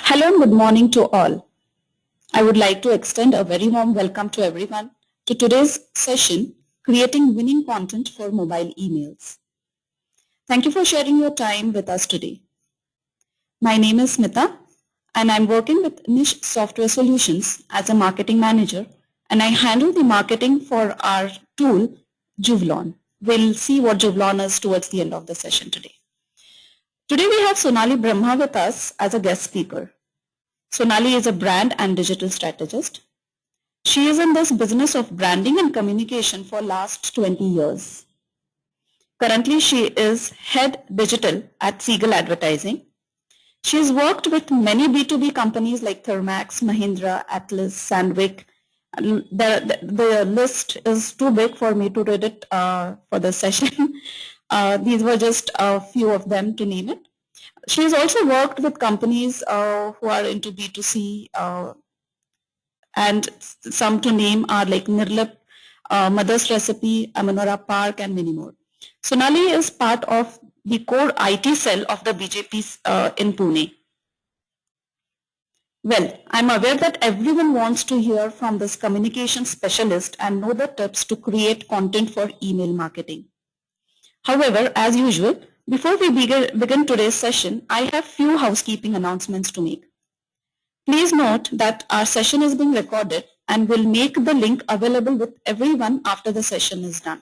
Hello and good morning to all. I would like to extend a very warm welcome to everyone to today's session, Creating Winning Content for Mobile Emails. Thank you for sharing your time with us today. My name is Smita and I'm working with Niche Software Solutions as a marketing manager, and I handle the marketing for our tool, Juvlon. We'll see what Juvlon is towards the end of the session today. Today we have Sonali Brahma with us as a guest speaker. Sonali is a brand and digital strategist. She is in this business of branding and communication for last 20 years. Currently, she is head digital at Siegel Advertising. She has worked with many B2B companies like Thermax, Mahindra, Atlas, Sandvik. The list is too big for me to read it for this session. These were just a few of them to name it. She has also worked with companies who are into B2C, and some to name are like Nirlip, Mother's Recipe, Amanora Park, and many more. Sonali is part of the core IT cell of the BJP in Pune. Well, I'm aware that everyone wants to hear from this communication specialist and know the tips to create content for email marketing. However, as usual, before we begin today's session, I have few housekeeping announcements to make. Please note that our session is being recorded and will make the link available with everyone after the session is done.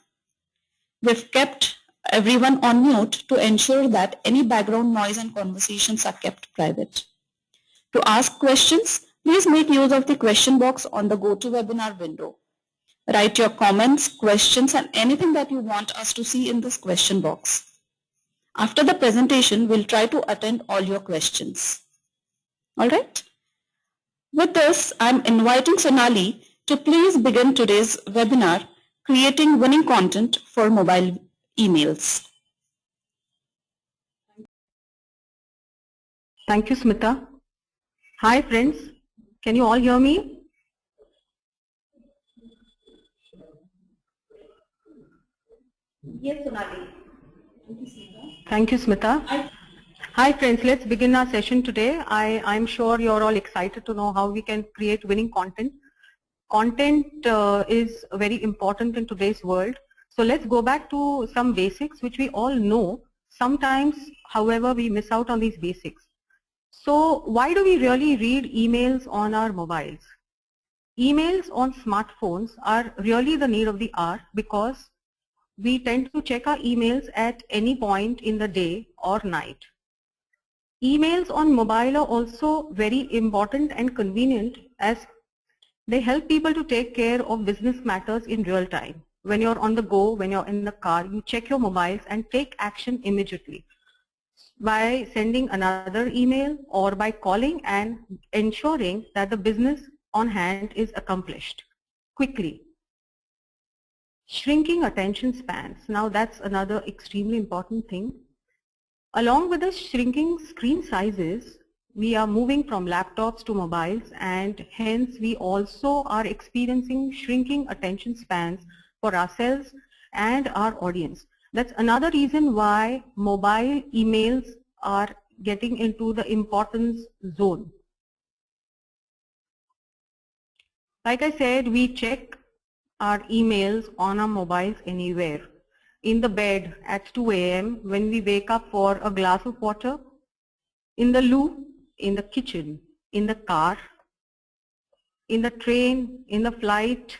We've kept everyone on mute to ensure that any background noise and conversations are kept private. To ask questions, please make use of the question box on the GoToWebinar window. Write your comments, questions, and anything that you want us to see in this question box. After the presentation, we'll try to attend all your questions. All right? With this, I'm inviting Sonali to please begin today's webinar, Creating Winning Content for Mobile Emails. Thank you, Smita. Hi, friends. Can you all hear me? Yes, Sonali. Thank you, Smita. Hi, friends. Let's begin our session today. I'm sure you're all excited to know how we can create winning content. Content is very important in today's world. So let's go back to some basics which we all know. Sometimes, however, we miss out on these basics. So why do we really read emails on our mobiles? Emails on smartphones are really the need of the hour because we tend to check our emails at any point in the day or night. Emails on mobile are also very important and convenient as they help people to take care of business matters in real time. When you're on the go, when you're in the car, you check your mobiles and take action immediately by sending another email or by calling and ensuring that the business on hand is accomplished quickly. Shrinking attention spans. Now that's another extremely important thing. Along with the shrinking screen sizes, we are moving from laptops to mobiles, and hence we also are experiencing shrinking attention spans for ourselves and our audience. That's another reason why mobile emails are getting into the importance zone. Like I said, we check our emails on our mobiles anywhere. In the bed at 2 a.m. when we wake up for a glass of water, in the loo, in the kitchen, in the car, in the train, in the flight.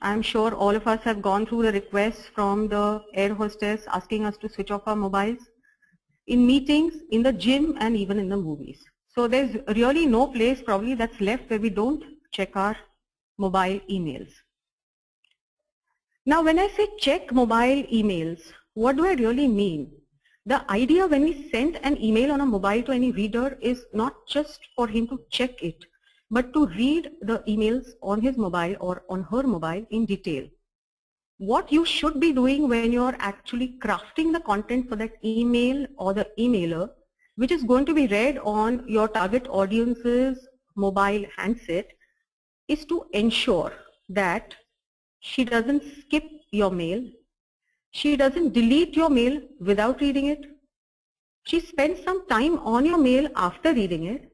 I'm sure all of us have gone through the requests from the air hostess asking us to switch off our mobiles. In meetings, in the gym, and even in the movies. So there's really no place probably that's left where we don't check our mobile emails. Now when I say check mobile emails, what do I really mean? The idea when we send an email on a mobile to any reader is not just for him to check it, but to read the emails on his mobile or on her mobile in detail. What you should be doing when you're actually crafting the content for that email or the emailer, which is going to be read on your target audience's mobile handset, is to ensure that she doesn't skip your mail, she doesn't delete your mail without reading it, she spends some time on your mail after reading it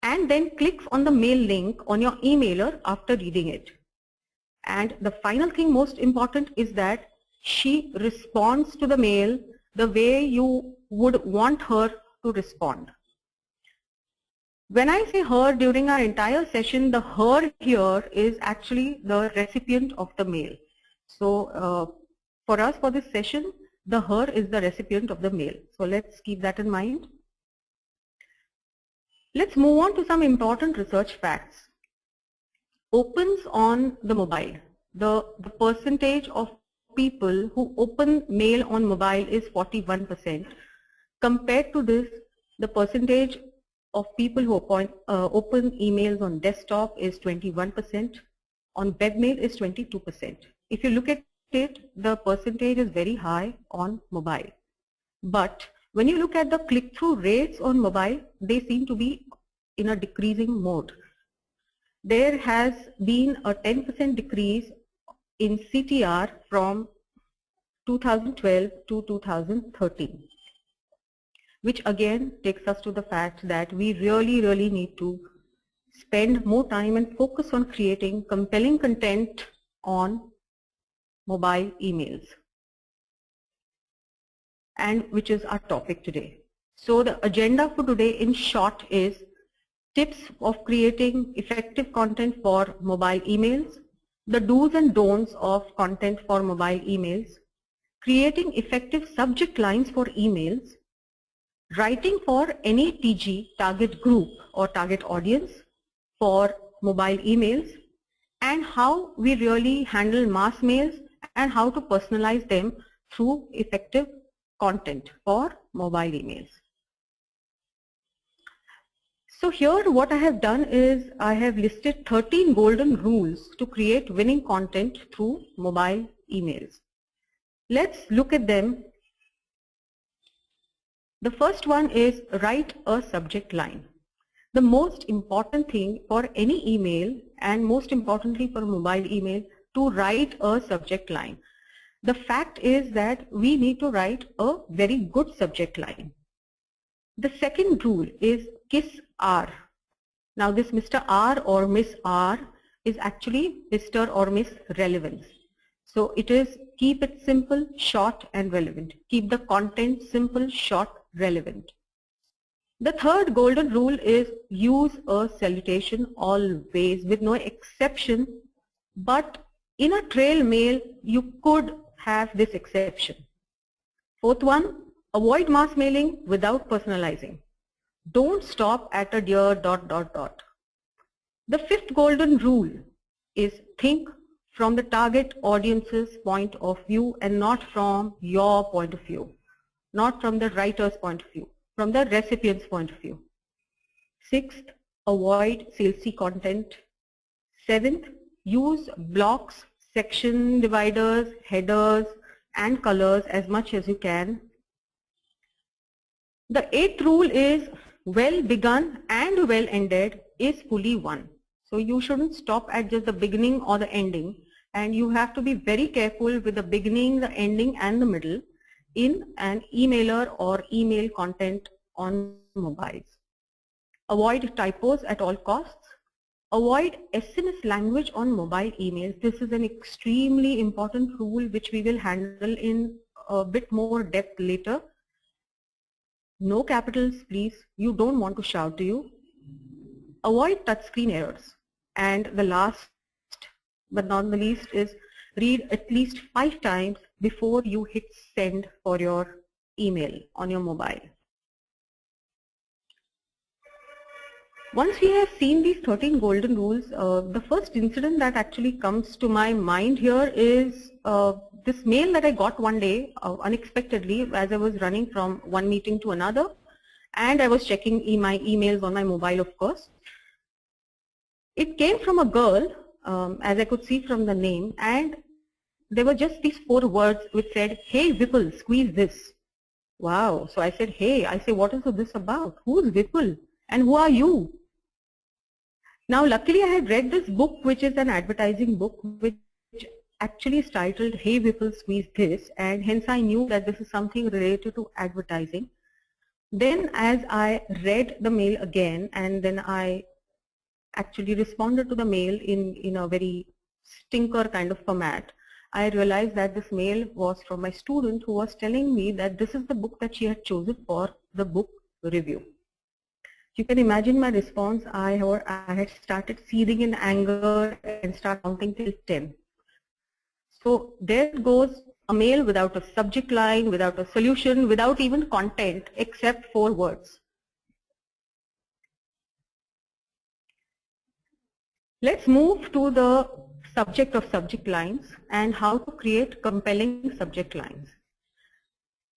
and then clicks on the mail link on your emailer after reading it. And the final thing, most important, is that she responds to the mail the way you would want her to respond. When I say her during our entire session, the her here is actually the recipient of the mail. So for us, for this session, the her is the recipient of the mail. So let's keep that in mind. Let's move on to some important research facts. Opens on the mobile. The percentage of people who open mail on mobile is 41%. Compared to this, the percentage of people who open emails on desktop is 21%. On webmail is 22%. If you look at it, the percentage is very high on mobile. But when you look at the click-through rates on mobile, they seem to be in a decreasing mode. There has been a 10% decrease in CTR from 2012 to 2013, which again takes us to the fact that we really need to spend more time and focus on creating compelling content on mobile emails, and which is our topic today. So the agenda for today in short is tips of creating effective content for mobile emails, the do's and don'ts of content for mobile emails, creating effective subject lines for emails, writing for any TG, target group or target audience for mobile emails, and how we really handle mass mails and how to personalize them through effective content for mobile emails. So here what I have done is I have listed 13 golden rules to create winning content through mobile emails. Let's look at them. The first one is write a subject line. The most important thing for any email, and most importantly for mobile email, to write a subject line. The fact is that we need to write a very good subject line. The second rule is kiss R. Now this Mr. R or Miss R is actually Mr. or Miss Relevance. So it is keep it simple, short and relevant. Keep the content simple, short, relevant. The third golden rule is use a salutation always with no exception, but in a trail mail you could have this exception. Fourth one, avoid mass mailing without personalizing. Don't stop at a dear ... The fifth golden rule is think from the target audience's point of view and not from your point of view, not from the writer's point of view, from the recipient's point of view. Sixth, avoid salesy content. Seventh, use blocks, section dividers, headers and colors as much as you can. The eighth rule is well begun and well ended is fully won. So you shouldn't stop at just the beginning or the ending, and you have to be very careful with the beginning, the ending and the middle in an emailer or email content on mobiles. Avoid typos at all costs. Avoid SMS language on mobile emails. This is an extremely important rule which we will handle in a bit more depth later. No capitals, please. You don't want to shout to you. Avoid touchscreen errors. And the last but not the least is read at least 5 times before you hit send for your email on your mobile. Once we have seen these 13 golden rules, the first incident that actually comes to my mind here is this mail that I got one day unexpectedly as I was running from one meeting to another, and I was checking my emails on my mobile, of course. It came from a girl, as I could see from the name, and there were just these 4 words which said, "Hey Vipul, squeeze this." Wow. So I said, hey, I say, what is this about? Who's Vipul and who are you? Now luckily I had read this book, which is an advertising book, which actually is titled Hey Vipul, Squeeze This, and hence I knew that this is something related to advertising. Then as I read the mail again and then I actually responded to the mail in a very stinker kind of format, I realized that this mail was from my student who was telling me that this is the book that she had chosen for the book review. You can imagine my response. I had started seething in anger and started counting till 10. So there goes a mail without a subject line, without a solution, without even content except 4 words. Let's move to the subject of subject lines and how to create compelling subject lines.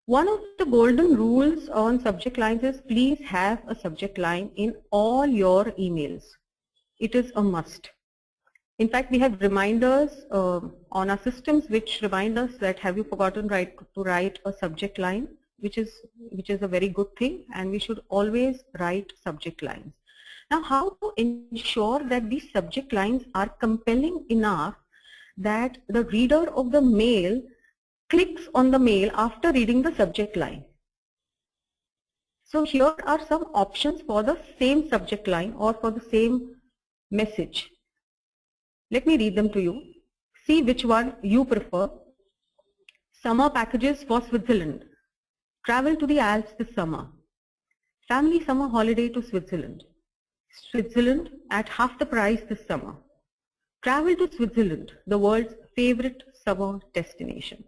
One of the golden rules on subject lines is please have a subject line in all your emails. It is a must. In fact, we have reminders on our systems which remind us that have you forgotten to write a subject line, which is a very good thing, and we should always write subject lines. Now, how to ensure that these subject lines are compelling enough that the reader of the mail clicks on the mail after reading the subject line? So here are some options for the same subject line or for the same message. Let me read them to you. See which one you prefer. Summer packages for Switzerland. Travel to the Alps this summer. Family summer holiday to Switzerland. Switzerland at half the price this summer. Travel to Switzerland, the world's favorite summer destination.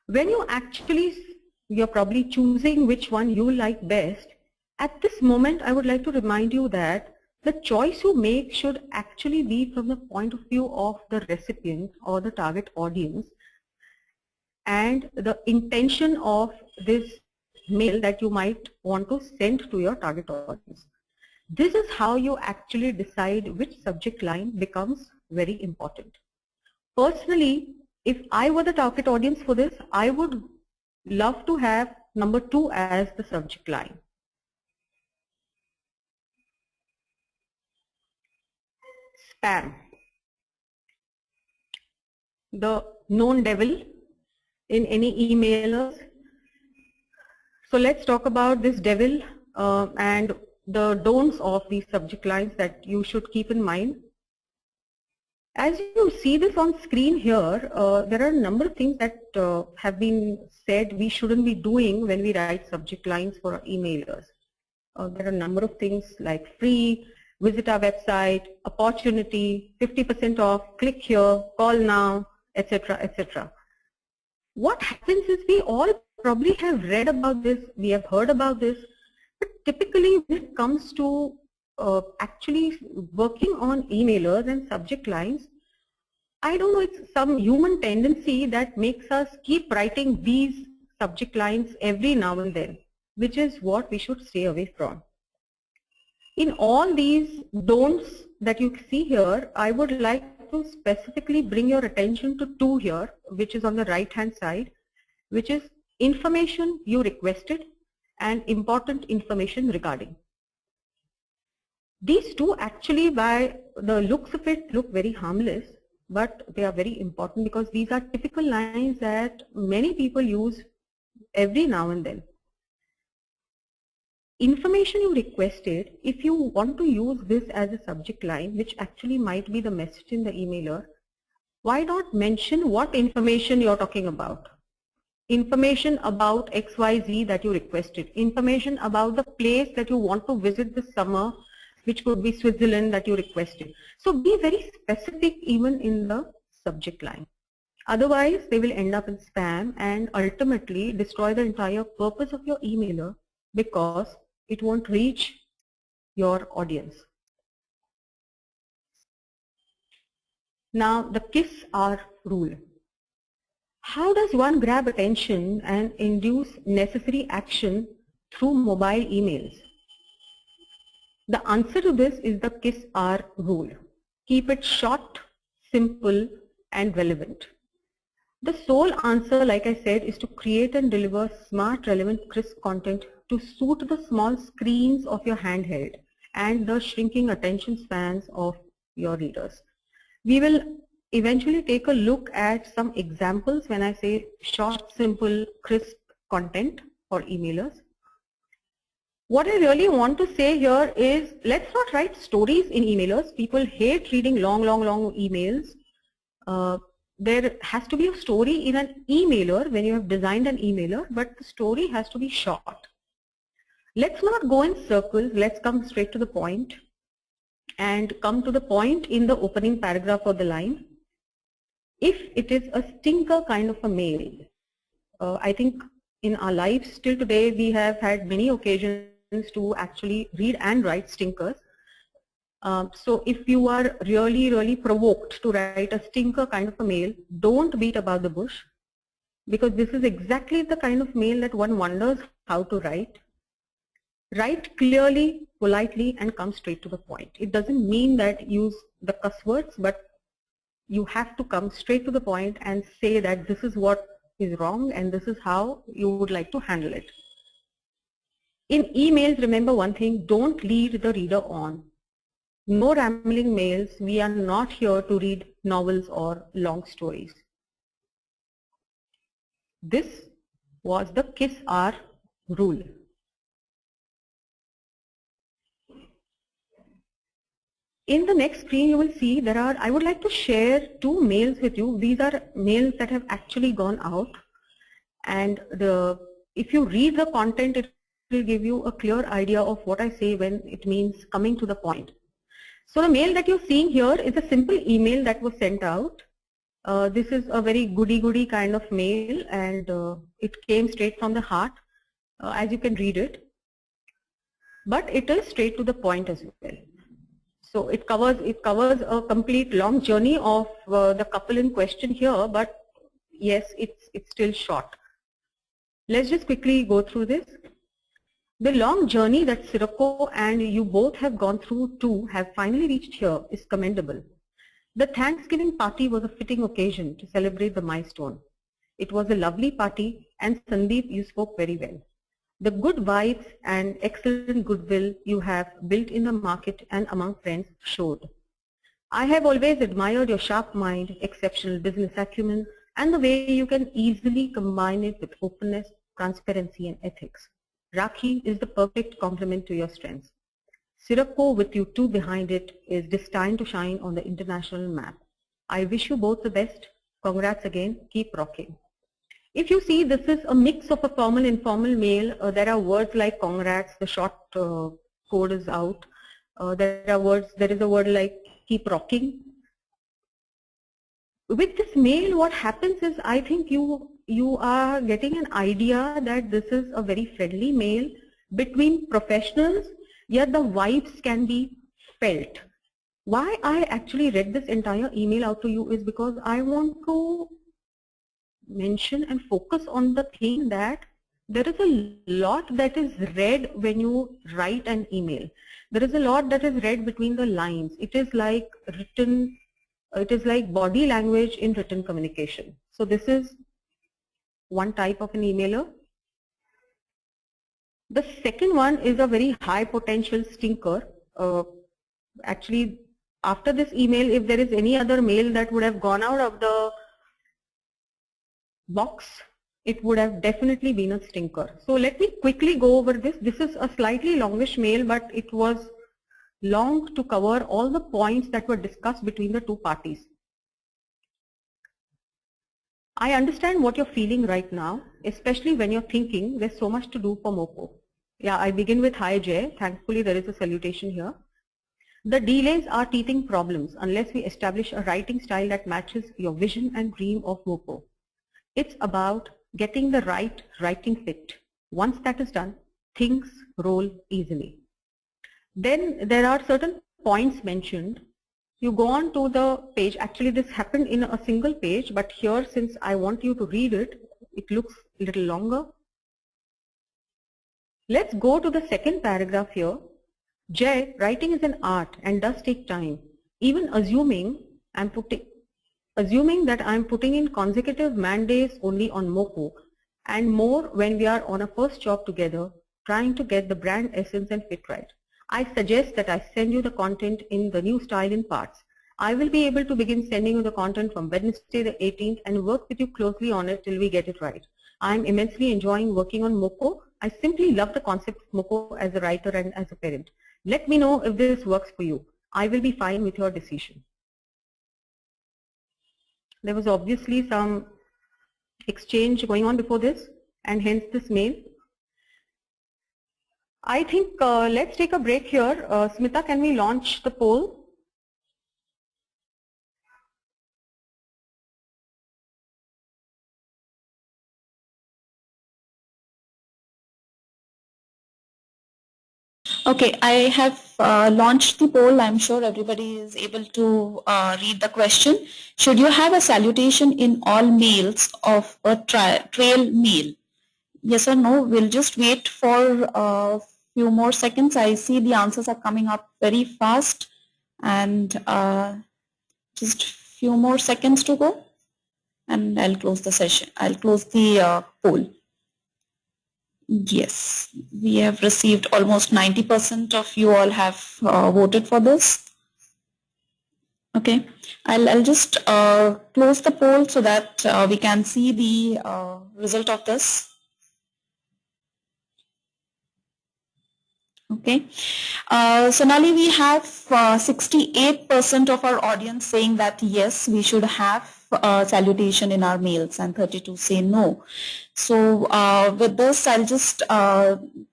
When you're probably choosing which one you like best, at this moment I would like to remind you that the choice you make should actually be from the point of view of the recipient or the target audience and the intention of this mail that you might want to send to your target audience. This is how you actually decide which subject line becomes very important. Personally, if I were the target audience for this, I would love to have number 2 as the subject line. Spam, the known devil in any emailers. So let's talk about this devil and the don'ts of these subject lines that you should keep in mind. As you see this on screen here, there are a number of things that have been said we shouldn't be doing when we write subject lines for our emailers. There are a number of things like free, visit our website, opportunity, 50% off, click here, call now, etc., etc. What happens is we all probably have read about this, we have heard about this, but typically when it comes to actually working on emailers and subject lines, I don't know, it's some human tendency that makes us keep writing these subject lines every now and then, which is what we should stay away from. In all these don'ts that you see here, I would like to specifically bring your attention to 2 here, which is on the right hand side, which is information you requested and important information regarding. These 2 actually, by the looks of it, look very harmless, but they are very important because these are typical lines that many people use every now and then. Information you requested, if you want to use this as a subject line, which actually might be the message in the emailer, why not mention what information you're talking about? Information about XYZ that you requested, information about the place that you want to visit this summer, which could be Switzerland that you requested. So be very specific even in the subject line. Otherwise, they will end up in spam and ultimately destroy the entire purpose of your emailer because it won't reach your audience. Now, the kiss R rule. How does one grab attention and induce necessary action through mobile emails? The answer to this is the KISS R rule. Keep it short, simple, and relevant. The sole answer, like I said, is to create and deliver smart, relevant, crisp content to suit the small screens of your handheld and the shrinking attention spans of your readers. We will eventually take a look at some examples when I say short, simple, crisp content for emailers. What I really want to say here is, let's not write stories in emailers. People hate reading long emails. There has to be a story in an emailer when you have designed an emailer, but the story has to be short. Let's not go in circles. Let's come straight to the point and come to the point in the opening paragraph of the line. If it is a stinker kind of a mail, I think in our lives till today we have had many occasions to actually read and write stinkers. So if you are really provoked to write a stinker kind of a mail, don't beat about the bush, because this is exactly the kind of mail that one wonders how to write. Write clearly, politely, and come straight to the point. It doesn't mean that use the cuss words, but you have to come straight to the point and say that this is what is wrong and this is how you would like to handle it. In emails, remember one thing, don't lead the reader on. No rambling mails. We are not here to read novels or long stories. This was the kiss R rule. In the next screen, you will see I would like to share two mails with you. These are mails that have actually gone out. And if you read the content, it will give you a clear idea of what I say when it means coming to the point. So the mail that you're seeing here is a simple email that was sent out. This is a very goody kind of mail, and it came straight from the heart, as you can read it. But it is straight to the point as well. So it covers a complete long journey of the couple in question here, but yes, it's still short. Let's just quickly go through this. The long journey that Sirocco and you both have gone through too have finally reached here is commendable. The Thanksgiving party was a fitting occasion to celebrate the milestone. It was a lovely party, and Sandeep, you spoke very well. The good vibes and excellent goodwill you have built in the market and among friends showed. I have always admired your sharp mind, exceptional business acumen, and the way you can easily combine it with openness, transparency, and ethics. Rakhi is the perfect complement to your strengths. Sirocco, with you two behind it, is destined to shine on the international map. I wish you both the best. Congrats again. Keep rocking. If you see, this is a mix of a formal informal mail. There are words like congrats, the short code is out. There is a word like keep rocking. With this mail, what happens is, I think you are getting an idea that this is a very friendly mail between professionals, yet the vibes can be felt. Why I actually read this entire email out to you is because I want to mention and focus on the thing that there is a lot that is read when you write an email. There is a lot that is read between the lines. It is like written, it is like body language in written communication. So this is one type of an emailer. The second one is a very high potential stinker. Actually, after this email, if there is any other mail that would have gone out of the box, it would have definitely been a stinker. So let me quickly go over this. This is a slightly longish mail, but it was long to cover all the points that were discussed between the two parties. I understand what you're feeling right now, especially when you're thinking there's so much to do for Mopo. Yeah, I begin with hi Jay. Thankfully there is a salutation here. The delays are teething problems unless we establish a writing style that matches your vision and dream of Mopo. It's about getting the right writing fit. Once that is done, things roll easily. Then there are certain points mentioned. You go on to the page. Actually, this happened in a single page, but here, since I want you to read it, it looks a little longer. Let's go to the second paragraph here. Jay, writing is an art and does take time. Even assuming that I'm putting in consecutive man days only on Mopo, and more when we are on a first job together, trying to get the brand essence and fit right. I suggest that I send you the content in the new style in parts. I will be able to begin sending you the content from Wednesday the 18th and work with you closely on it till we get it right. I'm immensely enjoying working on Moco. I simply love the concept of Moco as a writer and as a parent. Let me know if this works for you. I will be fine with your decision. There was obviously some exchange going on before this, and hence this mail. I think let's take a break here. Smita, can we launch the poll? Okay, I have launched the poll. I'm sure everybody is able to read the question. Should you have a salutation in all mails of a trail mail? Yes or no? We'll just wait for a few more seconds. I see the answers are coming up very fast, and just few more seconds to go, and I'll close the session. I'll close the poll. Yes, we have received almost 90% of you all have voted for this. Okay, I'll just close the poll so that we can see the result of this. Okay, Sonali, we have 68% of our audience saying that yes, we should have salutation in our mails, and 32 say no. So with this, I'll just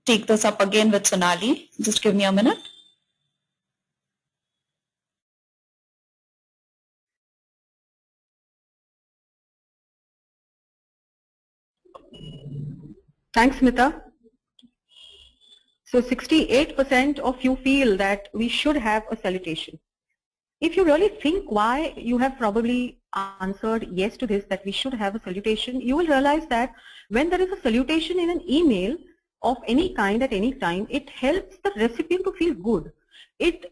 take this up again with Sonali. Just give me a minute. Thanks, Smita. So 68% of you feel that we should have a salutation. If you really think why you have probably answered yes to this, that we should have a salutation, you will realize that when there is a salutation in an email of any kind at any time, it helps the recipient to feel good. It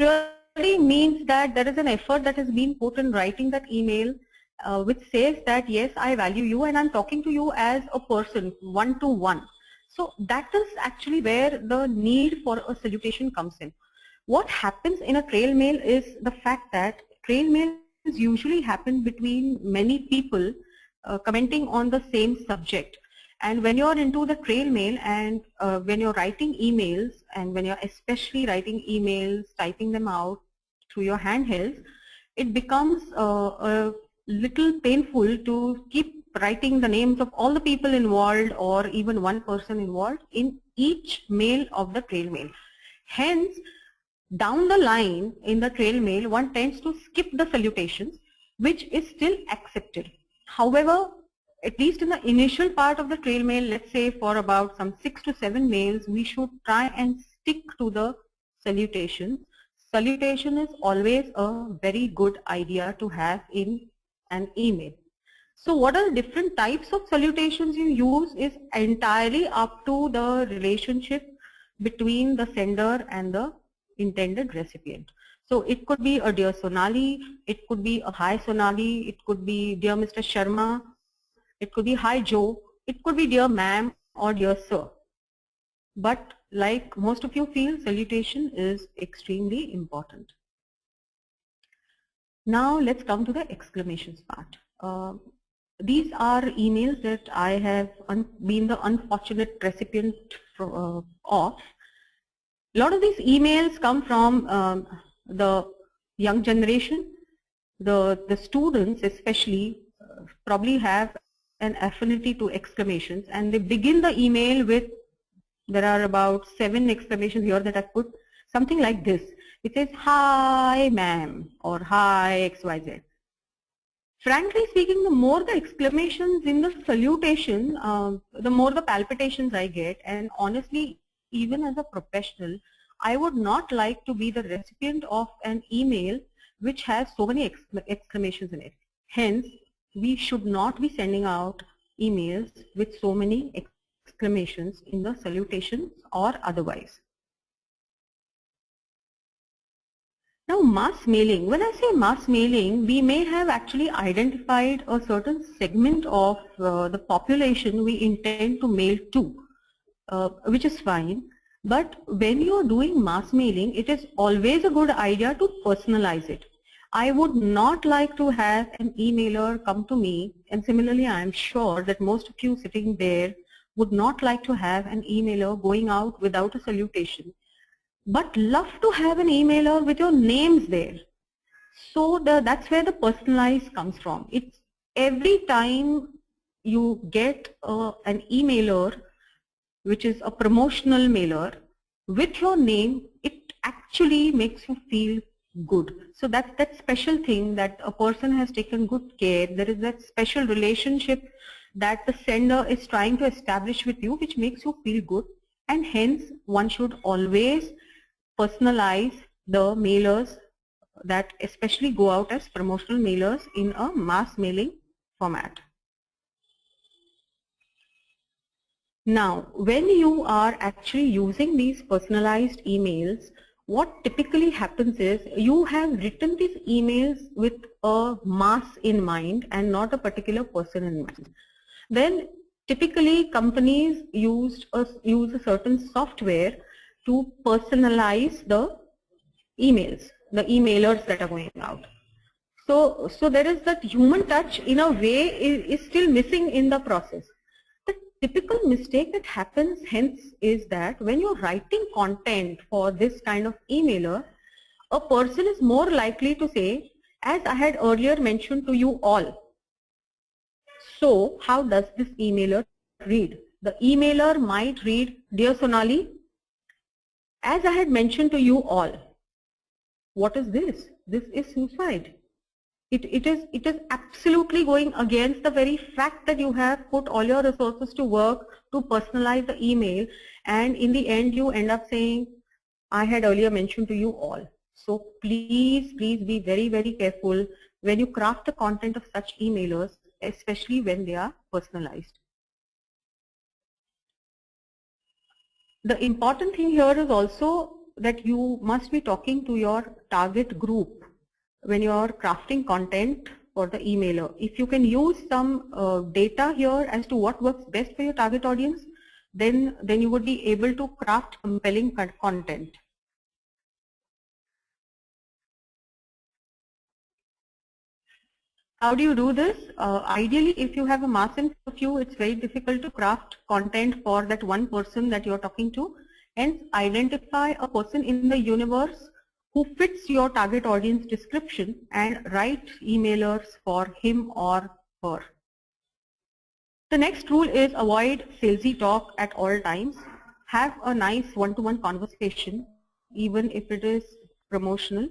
really means that there is an effort that has been put in writing that email, which says that yes, I value you and I'm talking to you as a person, one-to-one. So that is actually where the need for a salutation comes in. What happens in a trail mail is the fact that trail mails usually happen between many people commenting on the same subject. And when you're into the trail mail and when you're writing emails, and when you're especially writing emails, typing them out through your handhelds, it becomes a little painful to keep writing the names of all the people involved or even one person involved in each mail of the trail mail. Hence, down the line in the trail mail, one tends to skip the salutations, which is still accepted. However, at least in the initial part of the trail mail, let's say for about some 6 to 7 mails, we should try and stick to the salutations. Salutation is always a very good idea to have in an email. So what are the different types of salutations you use is entirely up to the relationship between the sender and the intended recipient. So it could be a dear Sonali, it could be a hi Sonali, it could be dear Mr. Sharma, it could be hi Joe, it could be dear ma'am or dear sir. But like most of you feel, salutation is extremely important. Now let's come to the exclamations part. These are emails that I have been the unfortunate recipient of. A lot of these emails come from the young generation. The students especially probably have an affinity to exclamations, and they begin the email with, there are about 7 exclamations here that I put, something like this. It says, hi ma'am, or hi XYZ. Frankly speaking, the more the exclamations in the salutation, the more the palpitations I get, and honestly, even as a professional, I would not like to be the recipient of an email which has so many exclamations in it. Hence, we should not be sending out emails with so many exclamations in the salutations or otherwise. Now, mass mailing. When I say mass mailing, we may have actually identified a certain segment of the population we intend to mail to, which is fine. But when you are doing mass mailing, it is always a good idea to personalize it. I would not like to have an emailer come to me, and similarly I am sure that most of you sitting there would not like to have an emailer going out without a salutation, but love to have an emailer with your names there. So that's where the personalized comes from. It's every time you get an emailer which is a promotional mailer with your name, it actually makes you feel good. So that's that special thing that a person has taken good care. There is that special relationship that the sender is trying to establish with you, which makes you feel good, and hence one should always personalize the mailers that especially go out as promotional mailers in a mass mailing format. Now, when you are actually using these personalized emails, what typically happens is you have written these emails with a mass in mind and not a particular person in mind. Then typically companies use a certain software to personalize the emails, the emailers that are going out. So there is that human touch in a way is still missing in the process. The typical mistake that happens hence is that when you're writing content for this kind of emailer, a person is more likely to say, as I had earlier mentioned to you all. So how does this emailer read? The emailer might read, Dear Sonali, as I had mentioned to you all. What is this? This is suicide. It is absolutely going against the very fact that you have put all your resources to work to personalize the email, and in the end you end up saying, I had earlier mentioned to you all. So please be very, very careful when you craft the content of such emailers, especially when they are personalized. The important thing here is also that you must be talking to your target group when you are crafting content for the emailer. If you can use some data here as to what works best for your target audience, then you would be able to craft compelling content. How do you do this? Ideally, if you have a mass in front of you, it's very difficult to craft content for that one person that you're talking to. Hence, identify a person in the universe who fits your target audience description and write emailers for him or her. The next rule is avoid salesy talk at all times. Have a nice one-to-one conversation, even if it is promotional.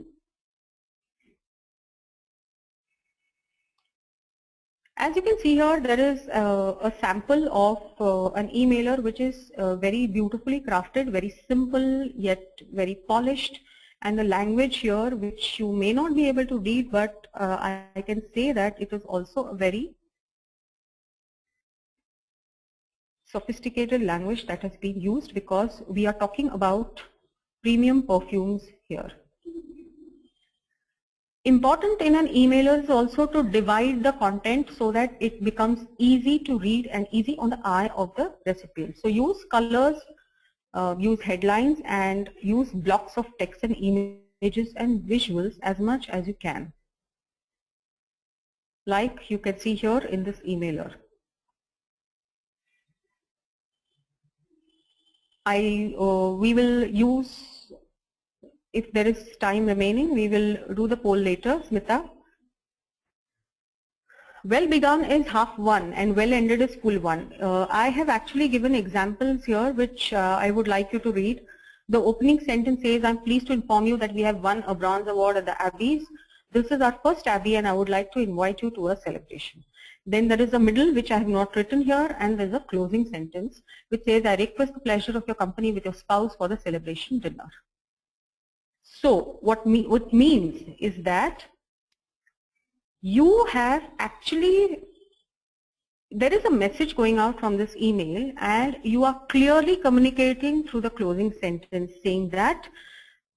As you can see here, there is a sample of an emailer which is very beautifully crafted, very simple yet very polished, and the language here which you may not be able to read, but I can say that it is also a very sophisticated language that has been used because we are talking about premium perfumes here. Important in an emailer is also to divide the content so that it becomes easy to read and easy on the eye of the recipient. So use colors, use headlines, and use blocks of text and images and visuals as much as you can. Like you can see here in this emailer. We will use, if there is time remaining, we will do the poll later, Smita. Well begun is half one and well ended is full one. I have actually given examples here which I would like you to read. The opening sentence says, I'm pleased to inform you that we have won a bronze award at the Abbeys. This is our first Abbey and I would like to invite you to a celebration. Then there is a middle which I have not written here, and there is a closing sentence which says, I request the pleasure of your company with your spouse for the celebration dinner. So what means is that you have actually, there is a message going out from this email and you are clearly communicating through the closing sentence saying that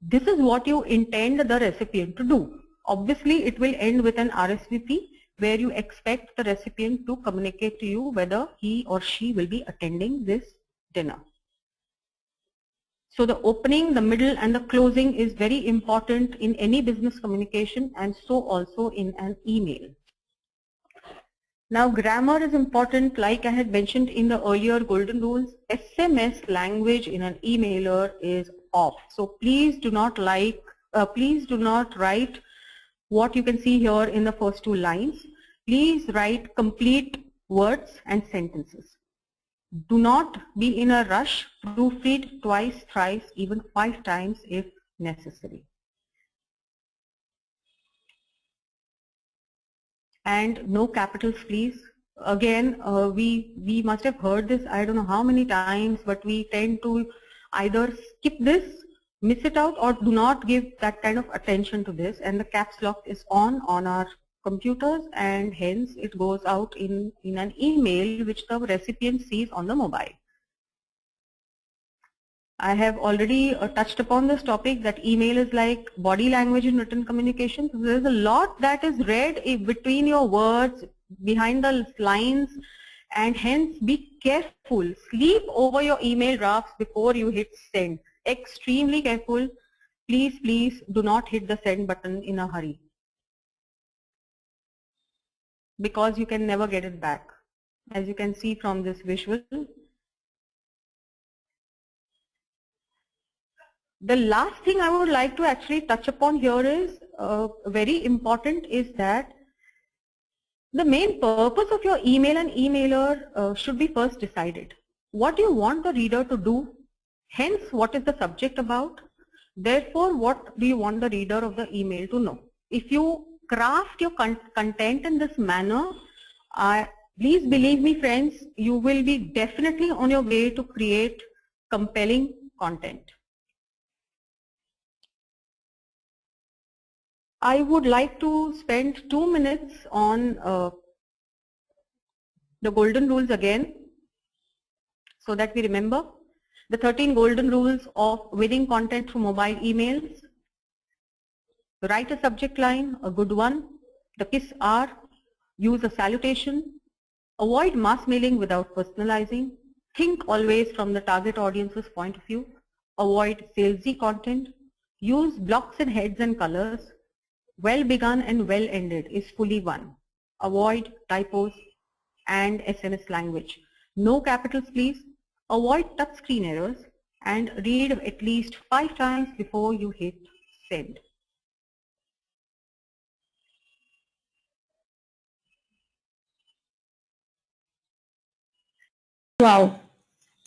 this is what you intend the recipient to do. Obviously, it will end with an RSVP where you expect the recipient to communicate to you whether he or she will be attending this dinner. So the opening, the middle and the closing is very important in any business communication, and so also in an email. Now grammar is important. Like I had mentioned in the earlier golden rules, SMS language in an emailer is off. So please do not write what you can see here in the first two lines. Please write complete words and sentences. Do not be in a rush. Proofread twice, thrice, even 5 times if necessary. And no capitals, please. Again, we must have heard this, I don't know how many times, but we tend to either skip this, miss it out, or do not give that kind of attention to this, and the caps lock is on our computers, and hence it goes out in an email which the recipient sees on the mobile. I have already touched upon this topic that email is like body language in written communication. So there's a lot that is read between your words, behind the lines, and hence be careful. Sleep over your email drafts before you hit send. Extremely careful. Please, please do not hit the send button in a hurry, because you can never get it back, as you can see from this visual. The last thing I would like to actually touch upon here is very important, is that the main purpose of your email and emailer should be first decided. What do you want the reader to do? Hence, what is the subject about? Therefore, what do you want the reader of the email to know? If you craft your content in this manner, please believe me friends, you will be definitely on your way to create compelling content. I would like to spend 2 minutes on the golden rules again, so that we remember the 13 golden rules of winning content through mobile emails. Write a subject line, a good one. The KISS are: use a salutation, avoid mass mailing without personalizing, think always from the target audience's point of view, avoid salesy content, use blocks and heads and colors, well begun and well ended is fully won. Avoid typos and SMS language. No capitals, please. Avoid touchscreen errors, and read at least 5 times before you hit send. Wow.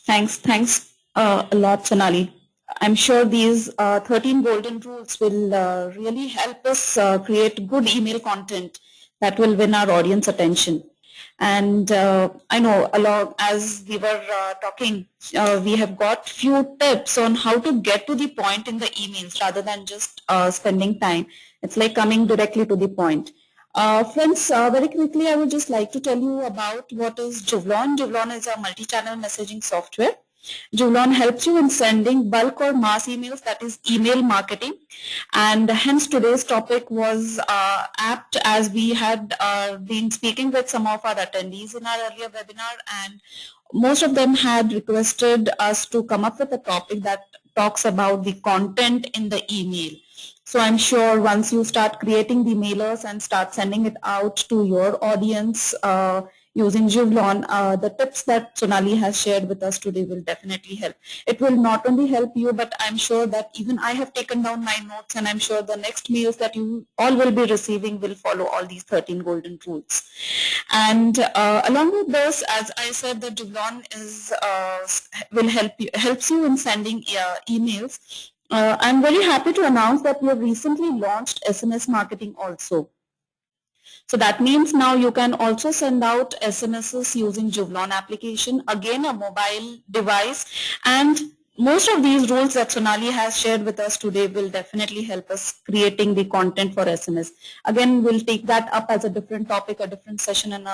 Thanks a lot, Sonali. I'm sure these 13 golden rules will really help us create good email content that will win our audience attention. And I know along as we were talking, we have got few tips on how to get to the point in the emails rather than just spending time. It's like coming directly to the point. Friends, very quickly, I would just like to tell you about what is Juvlon. Juvlon is a multi-channel messaging software. Juvlon helps you in sending bulk or mass emails, that is email marketing. And hence today's topic was apt, as we had been speaking with some of our attendees in our earlier webinar, and most of them had requested us to come up with a topic that talks about the content in the email. So I'm sure once you start creating the mailers and start sending it out to your audience using Juvlon, the tips that Sonali has shared with us today will definitely help. It will not only help you, but I'm sure that even I have taken down my notes, and I'm sure the next mails that you all will be receiving will follow all these 13 golden rules. And along with this, as I said, the Juvlon is will helps you in sending emails. I'm very happy to announce that we have recently launched SMS marketing also. So that means now you can also send out SMSs using Juvlon application, again a mobile device, and most of these rules that Sonali has shared with us today will definitely help us creating the content for SMS. Again, we'll take that up as a different topic, a different session, and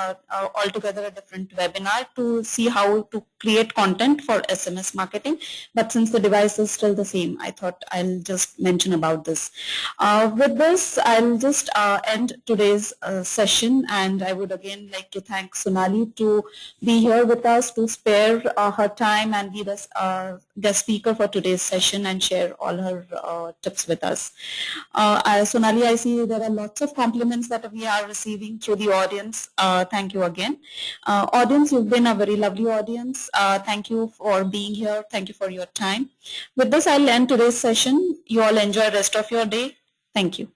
altogether a different webinar to see how to create content for SMS marketing. But since the device is still the same, I thought I'll just mention about this. With this, I'll just end today's session, and I would again like to thank Sonali to be here with us, to spare her time and be the guest guest speaker for today's session and share all her tips with us. Sonali, I see there are lots of compliments that we are receiving through the audience. Thank you again. Audience, you've been a very lovely audience. Thank you for being here. Thank you for your time. With this, I'll end today's session. You all enjoy the rest of your day. Thank you.